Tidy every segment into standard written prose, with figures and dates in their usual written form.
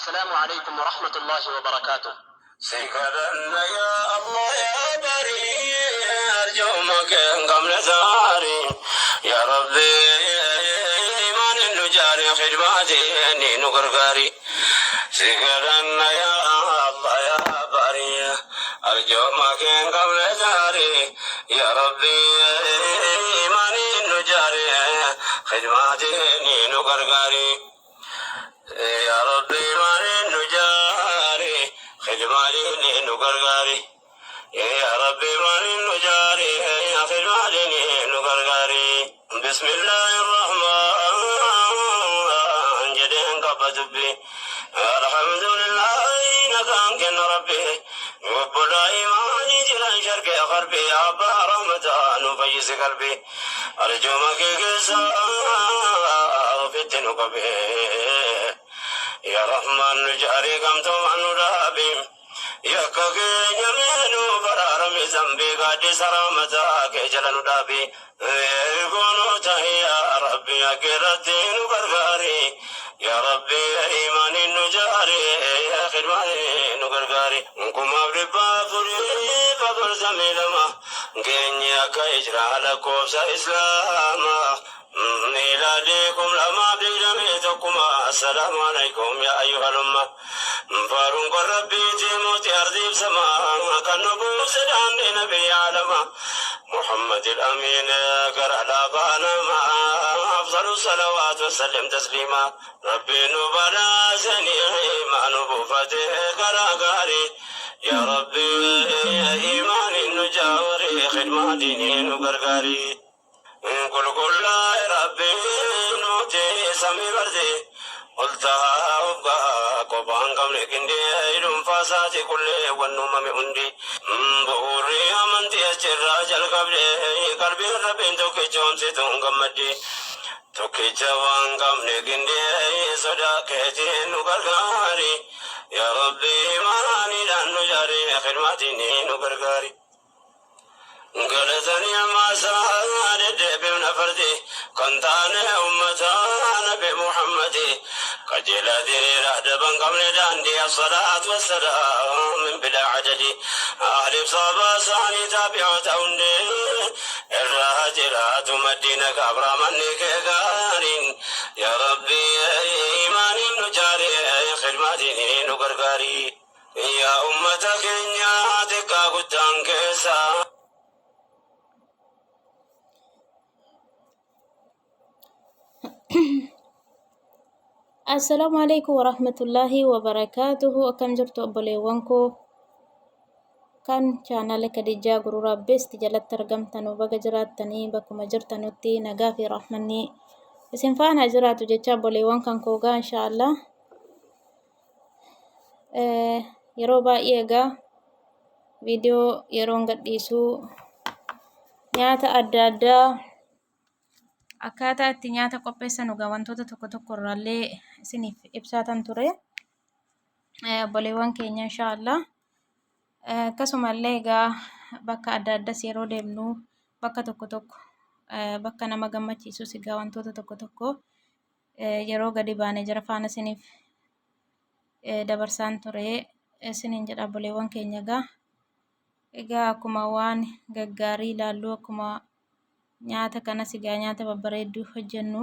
السلام عليكم ورحمة الله وبركاته. سيكرنا يا الله يا بري أرجوك قبل زاري يا ربي إيمان النجار خدماتي أني نقرقاري سيكرنا يا الله يا بري أرجوك قبل زاري يا ربي إيمان النجار خدماتي أني نقرقاري يا ربي ماني نجاري خدماتي نقرقاري يا ربي ماني نجاري خدماتي نقرقاري بسم الله الرحمن جدين قبضبي الحمد لله نكان كن ربي وبلا إيماني جلان شرق غربي أبا رحمتان وفيس قلبي أرجو مكيكسا في التنقبي يا رحمن نجاري قمت عن رابي يا كوكي يمينو فرار مزنبي قد سرامتك جلن رابي يقولوا يا ربي أكرتين وقرقاري يا ربي إيمان النجاري يا خدماني نقرقاري نكم أبري بافري فبر زميلما كيني أكيجرى لكوبس إسلاما ميلادكم لما بجميتكم السلام عليكم يا أيها الأمة فارون ربي تيموتي أرضي بسماء كنبو سلام نبي عالما محمد الأمين قرأ لابانا ما أفضل الصلوات وسلم تسليما ربي نبلا سني ما نبو فتح قرأ يا ربي إيمان النجاوري خدمة ديني نقرقاري قل لا ربي نوتي سمي بردي قلتها أبقى قبان قبل كندي إلهم فاساتي كل ونوم مئندي بوري أمنتي أجر راجل قلبي ربين توكي جوم ستون قمدي توكي جوان قبل كندي صدا كيتي نقرقاري يا ربي ماني لأن نجاري خدماتي نقرقاري قالتني ما سعادت بابن فردي كنت أنا أمتان بمحمدي قجل ذري رهدبا قبل داندي الصلاة والسلام من بلا عددي أهل صابا ساني تابعة أوندي الراجلات مدينة كبر منك قارين يا ربي إيمان النجاري خدماتي نقرقاري يا أمتك إنياتك قدام كيسا Assalamualaikum warahmatullahi wabarakatuh. Akkam jirtu obboleewwan koo kan chaanala Khadijaa Gurraa Best jalatti argamtan baga jiraattanii bakkuma jirtanutti nagaa fi rahmanni isin faana jiraatu jecha obboleewwan kan koogaa inshaallah. Yeroo baay'ee egaa viidiyoo yeroon gadhiisuu nyaata adda addaa akkaataa itti nyaata qopheessan egaa wantoota tokko tokko irraallee isiniif ibsaatan ture. Obboleewwan keenya inshaallah. Akkasumallee egaa bakka adda addaas yeroo deemnu bakka tokko tokko bakka nama gammachiisus egaa wantoota tokko tokko yeroo gadi baane jara faana isiniif dabarsaan ture isiniin jedha obboleewwan keenya egaa akkuma waan gaggaarii ilaalluu akkuma nyaata kanas egaa nyaata babbareedduu hojjennu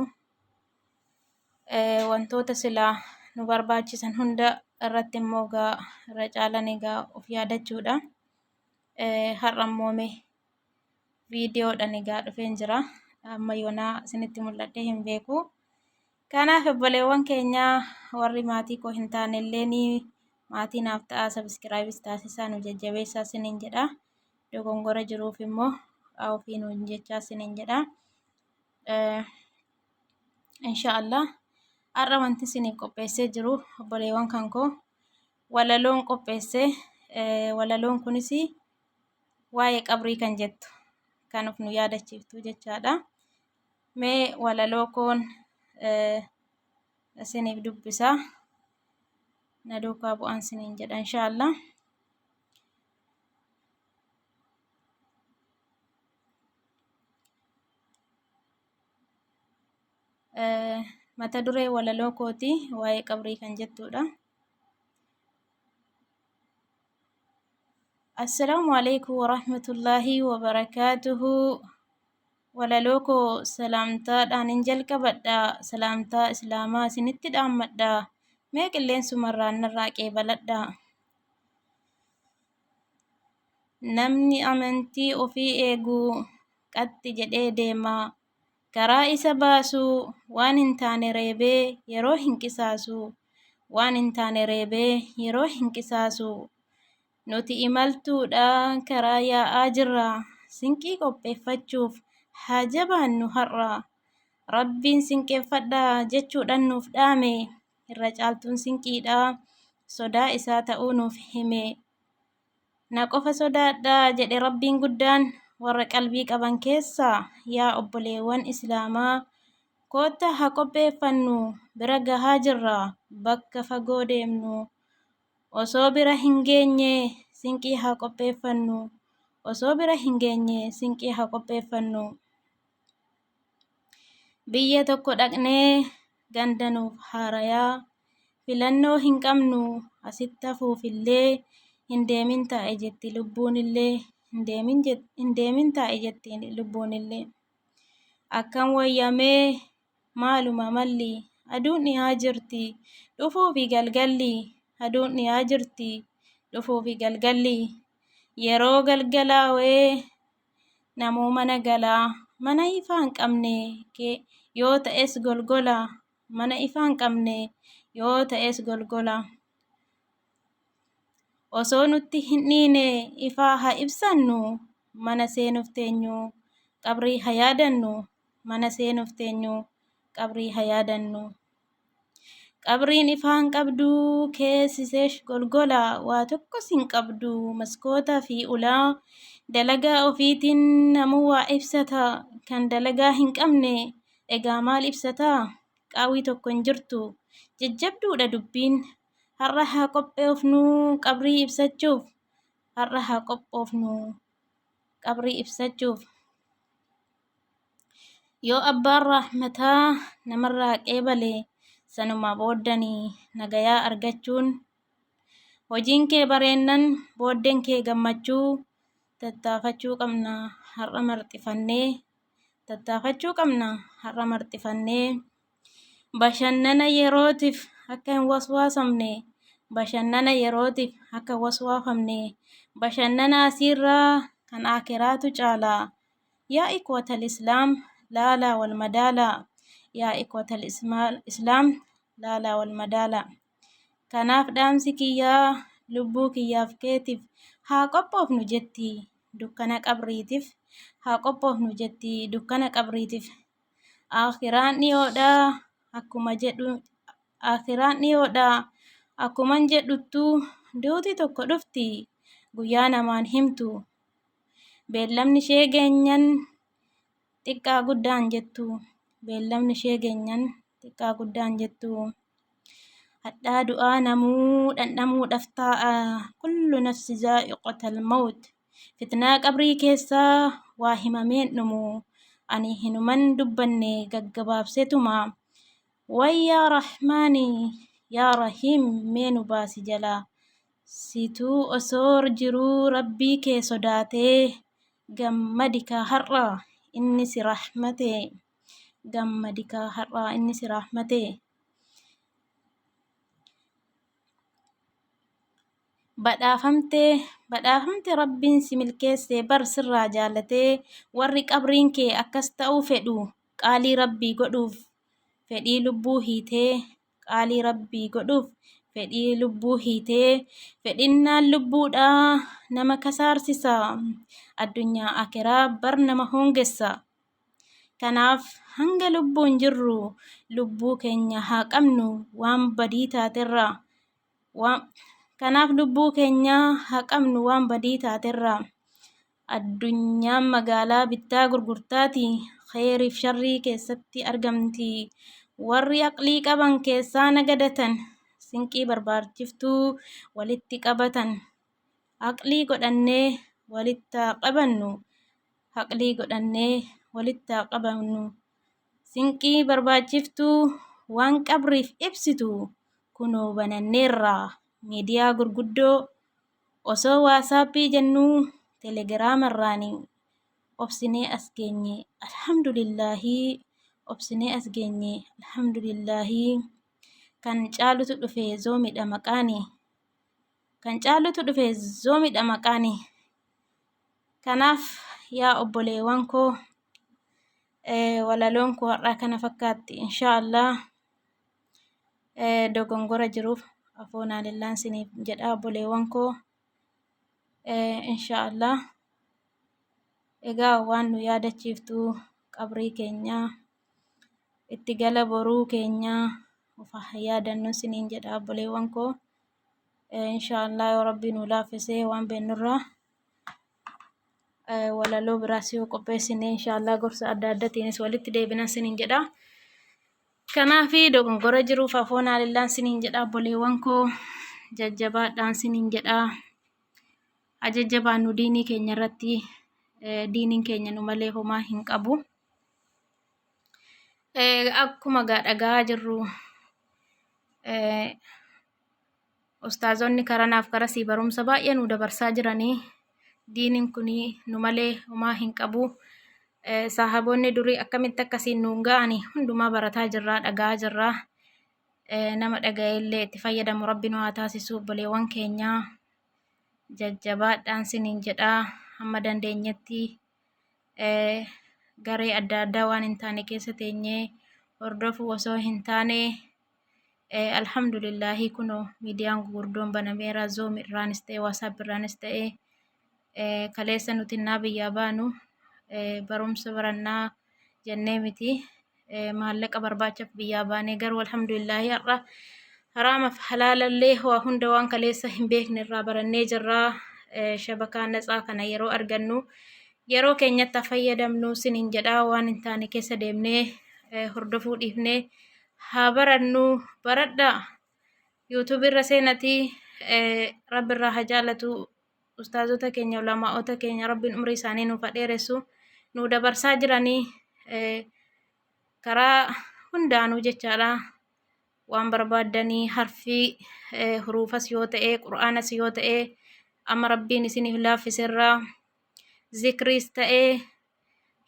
wantoota silaa nu barbaachisan hunda irratti immoo egaa irra caalan egaa of yaadachuudha. Har'a immoo viidiyoodhaan egaa dhufeen jira. Amma yoonaa isinitti mul'adhee hin beeku. Kanaaf obboleewwan keenya warri maatii koo hin taane illee maatii naaf ta'a sabiskiraayibis taasisaa nu jajjabeessaa isiniin jedha. Dogongora jiruuf immoo ofii nuun jechaa isiniin jedha. Inshaallah har'a wanti isiniif qopheessee jiru obboleewwan kan koo walaloon qopheessee walaloon kunis waa'ee qabrii kan jettu kan of nu yaadachiiftu jechaadha. Mee walaloo koon isiniif dubbisa na duukaa bu'aan isiniin jedha inshaallah. Mata duree walaloo kooti waa'ee qabrii kan jettudha. Assalamualaikum warahmatullahi wabarakatuh. Walaloko salaamtaadhaan hin jalqabadha. Salaamtaa Islaamaa isinitti dhaammadha. Mee qilleensumarraan narraa qeebaladha. Namni amantii ofii eegu qaxxi jedhee deema. Karaa isa baasu waan hin taane reebee yeroo hin qisaasu. Waan hin taane reebee yeroo hin qisaasu. Nuti imaltuudha karaa yaa'aa jirra. Sinqii qopheeffachuuf haa jabaannu har'a. Rabbiin sinqeeffadhaa jechuudhaan nuuf dhaame. Irra caaltuun sinqiidha. Sodaa isaa ta'uu nuuf hime. Na qofa sodaadhaa jedhe Rabbiin guddaan warra qalbii qaban keessaa yaa obboleewwan Islaamaa koottaa haa qopheeffannu bira gahaa jirra bakka fagoo deemnu. Osoo bira hin geenye sinqii haa qopheeffannu. Osoo bira hin geenye sinqii haa qopheeffannu. Biyya tokko dhaqnee gandanuuf haarayaa filannoo hin qabnu asitti hafuufillee hin deemin taa'e jetti lubbuunillee hin deemin taa'e jetti lubbuunillee. Akkam wayyamee maaluma malli aduun dhiyaa jirti dhufuufi galgalli aduun dhiyaa jirti dhufuufi galgalli. Yeroo galgalaawee namuu mana galaa mana ifaa hin qabne yoo ta'es golgola mana ifaa hin qabne yoo ta'es golgola. Osoo nutti hin dhiine ifaa haa ibsannu mana seenuuf teenyu qabrii haa yaadannu mana seenuuf teenyu qabrii haa yaadannu. Qabriin ifaa hin qabdu keessiseesh golgola waa tokkos hin qabdu maskootaa fi ulaa dalagaa ofiitiin namuu waa ibsata kan dalagaa hin qabne egaa maal ibsata qaawwii tokko hin jirtu jajjabduudha dubbiin. Har'a haa qophoofnu qabrii ibsachuuf. Har'a haa qophoofnu qabrii ibsachuuf. Yoo abbaan rahmataa namarraa qeebale sanuma booddanii nagayaa argachuun. Hojiin kee bareennan booddeen kee gammachuu tattaafachuu qabna har'a marxifannee. Tattaafachuu qabna har'a marxifannee. Bashannana yerootiif akka hin waswaasamne. Bashannana yerootiif akka waswaafamne. Bashannana asiirraa kan akiraatu caala. Yaa ikwatal islaam laalaa wal madaalaa. Yaa ikwatal islaam laalaa wal madaalaa. Kanaaf dhaamsi kiyyaa lubbuu kiyyaaf keetiif haa qophoofnu jetti dukkana qabriitiif. Haa qophoofnu jetti dukkana qabriitiif. Akiraan dhiyoodha akkuma jedhu akiraan dhiyoodha akkuman jedhuttu duuti tokko dhufti guyyaa namaan himtu. Beellamni ishee geenyan xiqqaa guddaan jettu. Beellamni ishee geenyan xiqqaa guddaan jettu. Hadhaa du'aa namuu dhandhamuudhaaf taa'a kullu nafsi zaa'iqatal mawt. Fitnaa qabrii keessaa waa himameen dhumu. Ani hinuman dubbanne gaggabaabsetuma. Wayyaa Rahmaani yaa Rahiim mee nu baasi jalaa. Situu osoo jiruu rabbii kee sodaatee gammadi kaa har'a inni si rahmate. Gammadi kaa har'a inni si rahmate. Badhaafamte rabbiin si milkeesse bar sirraa jaalatee warri qabriin kee akkas ta'uu fedhu qaalii rabbii godhuuf fedhii lubbuu hiitee qaalii rabbii godhuuf fedhii lubbuu hiitee fedhinnaan lubbuudhaa nama kasaarsisa addunyaa akiraa bar nama hongessa. Kanaaf hanga lubbuun jirru lubbuu keenya haa qabnu waan badii taaterra. Kanaaf lubbuu keenya haa qabnu waan badii taaterra. Addunyaan magaalaa bittaa gurgurtaati. Khayriif sharrii keessatti argamti. Warri aqlii qaban keessaa nagadatan sinqii barbaachiftuu walitti qabatan. Aqlii godhannee walitti qabannu. Aqlii godhannee walitti qabannu. Sinqii barbaachiftuu waan qabriif ibsitu kunoo bananneerra. Miidiyaa gurguddoo osoo waasaappii jennuu teelegiraamarraanii obsinee as geenye alhamdulillahii obsinee as geenye alhamdulillahii kan caalutu dhufe zoomidha maqaanii kan caalutu dhufe zoomidha maqaanii. Kanaaf yaa obboleewwan koo walaloon koo har'aa kana fakkaatti inshaallah. Dogongora jiruuf afoonaa lillaan siniif jedha obboleewwan koo inshaallah. Egaa waan nu yaadachiiftu qabrii keenya itti gala boruu keenya ufa yaadannu siniin jedha obboleewwan koo inshaallah. Yoo rabbi nu laaffisee waan beennurraa walaloo biraas yoo qopheessine inshaallah gorsa adda addaatiinis walitti deebinan siniin jedha. Kanaafi dogongora jiruuf afoonaa lillaan siniin jedha obboleewwan koo jajjabaadhaan siniin jedha. Ajajjabaannu diinii keenya irratti diiniin keenya nu malee homaa hin qabu. Akkuma dhagaa jirru ustaazonni karanaaf karasii barumsa baay'ee nu dabarsaa jiranii diiniin kuni nu malee homaa hin qabu. Sahaboonni durii akkamitti akkasiin nuun ga'ani hundumaa barataa jirraa dhagaa jirraa. Nama dhaga'ellee itti fayyadamu rabbi nu haa taasisu obboleewwan keenya jajjabaadhaan siniin jedhaa. Hamma dandeenyetti garee adda addaa waan hin taane keessa teenyee hordofuu osoo hin taane alhamdulillahii kunoo miidiyaan gurguddoon banameera. Zoom irraanis ta'e waasaap irraanis ta'e kaleessa nuti innaa biyyaa baanu barumsa barannaa jennee miti maallaqa barbaachaaf biyyaa baanee garuu alhamdulillahii har'a haraamaaf halaalallee waa hunda waan kaleessa hin beekne irraa barannee jirraa. Shabakaa natsaa kana yeroo argannu yeroo keenyatti fayyadamnu siniin jedhaa. Waan hin taane keessa deemnee hordofuu dhiifnee haa barannu. Baradhaa yuutuubii irra seenatii rabbi irraa haa jaalatu. Ustaazota keenya ulamaa'ota keenya rabbiin umrii isaanii nuuf dheeressu nu dabarsaa jiranii karaa hundaanuu jechaadha. Waan barbaaddanii harfii huruufas yoo ta'e qur'aanas yoo ta'e amma rabbiin isiniif laaffiserraa zikriis ta'ee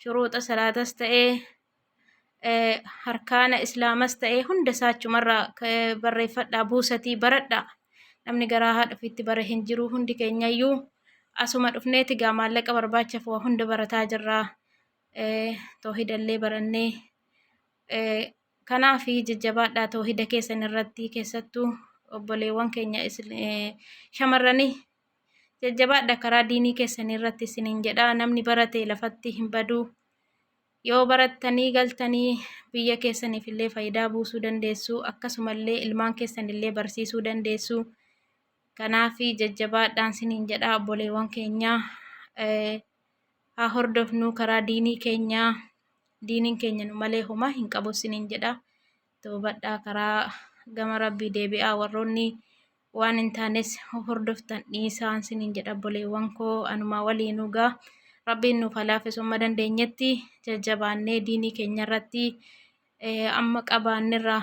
shuruuxa salaatas ta'ee harkaana islaamas ta'ee hunda saachumarraa barreeffadhaa buusatii baradhaa. Namni garaa haadha ofiitti bare hin jiru. Hundi keenyayyuu asuma dhufneeti gaa maallaqa barbaachaaf waa hunda barataa jirraa. Toohidallee barannee kanaafi jajjabaadhaa toohida keessan irratti keessattuu obboleewwan keenya shamarranii jajjabaadha karaa diinii keessan irratti isiniin jedha. Namni barate lafatti hin badu. Yoo barattanii galtanii biyya keessaniif illee faayidaa buusuu dandeessu. Akkasumallee ilmaan keessan illee barsiisuu dandeessu. Kanaafi jajjabaadhaan siniin jedha obboleewwan keenya haa hordofnu karaa diinii keenya. Diiniin keenya nu malee homaa hin qabu siniin jedha. Toobadhaa karaa gama rabbii deebi'aa. Warroonni waan hin taanes hordoftan dhiisaan siniin jedha obboleewwan koo anumaa waliinuu gaa rabbiin nuuf laaffisu amma dandeenyetti jajjabaannee diinii keenya irratti amma qabaannirra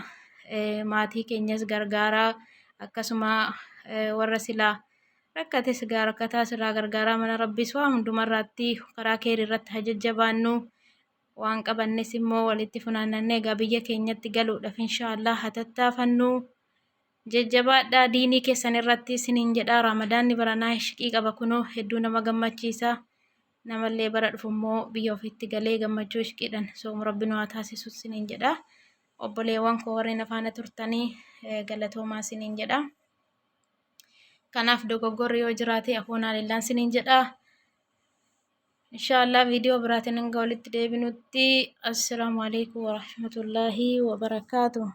maatii keenyas gargaaraa. Akkasuma warra silaa rakkates gaa rakkataa sirraa gargaaraa. Mana rabbiis waa hundumarraatti karaa keerii irratti haa jajjabaannu. Waan qabannes immoo walitti funaannannee gaa biyya keenyatti galuudhaaf inshaallah haa tattaafannu. Jajjabaadhaa diinii keessan irratti siniin jedhaa. Ramadaanni baranaa shiqii qaba kunoo hedduu nama gammachiisa. Namallee bara dhufu immoo biyya ofiitti galee gammachuu shiqiidhaan soomu rabbi nu haa taasisu siniin jedhaa. Obboleewwan koo warreen afaana turtanii galatoomaa siniin jedhaa. Kanaaf dogoggorri yoo jiraate afoonaa lillaan siniin jedhaa. Inshaallah viidiyoo biraatiin hanga walitti deebinutti assalaamu alaikum warahmatullaahi wabarakaatuh.